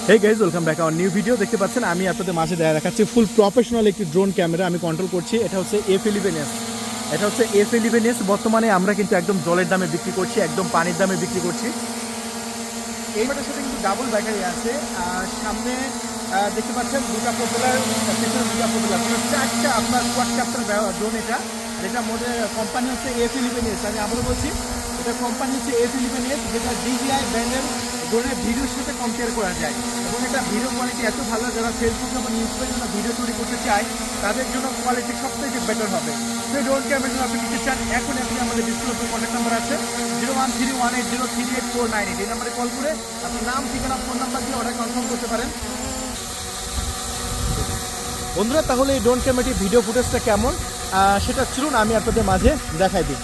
Hey guys, welcome back our new video. দেখতে পাচ্ছেন আমি আপনাদের মাঝে দেখাচ্ছি ফুল প্রফেশনাল একটি ড্রোন ক্যামেরা আমি কন্ট্রোল করছি। এটা হচ্ছে F11s। এটা হচ্ছে F11s। বর্তমানে আমরা কিন্তু একদম জলের দামে বিক্রি করছি, একদম পানির দামে বিক্রি করছি। এই মোটরের সাথে কিন্তু ডাবল ব্যাটারি আছে। আর সামনে দেখতে পাচ্ছেন দুটা প্রপেলার, পেছনে দুটা প্রপেলার, চারটা আপনার কোয়াডকাপ্টার ড্রোন। এটা মোটর কোম্পানি হচ্ছে F11s। আমি আবারও বলছি, এটা কোম্পানি হচ্ছে F11s, যেটা DJI ব্র্যান্ডের ড্রোনের ভিডিওর সাথে কম্পেয়ার করা যায়। এবং এটা ভিডিও কোয়ালিটি এত ভালো, যারা ফেসবুক এবং ইউটিউবের জন্য ভিডিও তৈরি করতে চায় তাদের জন্য কোয়ালিটি সবথেকে বেটার হবে। সেই ড্রোন ক্যামেরার জন্য আপনি নিতে চান, এখন আপনি আমাদের ডিসপ্লে কন্ট্যাক্ট নাম্বার আছে 0131803849। এই নাম্বারে কল করে আপনার নাম, ঠিকানা, ফোন নাম্বার দিয়ে অর্ডার কনফার্ম করতে পারেন। বন্ধুরা, তাহলে এই ড্রোন ক্যামেরাটির ভিডিও ফুটেজটা কেমন সেটা চলুন আমি আপনাদের মাঝে দেখাই দিই।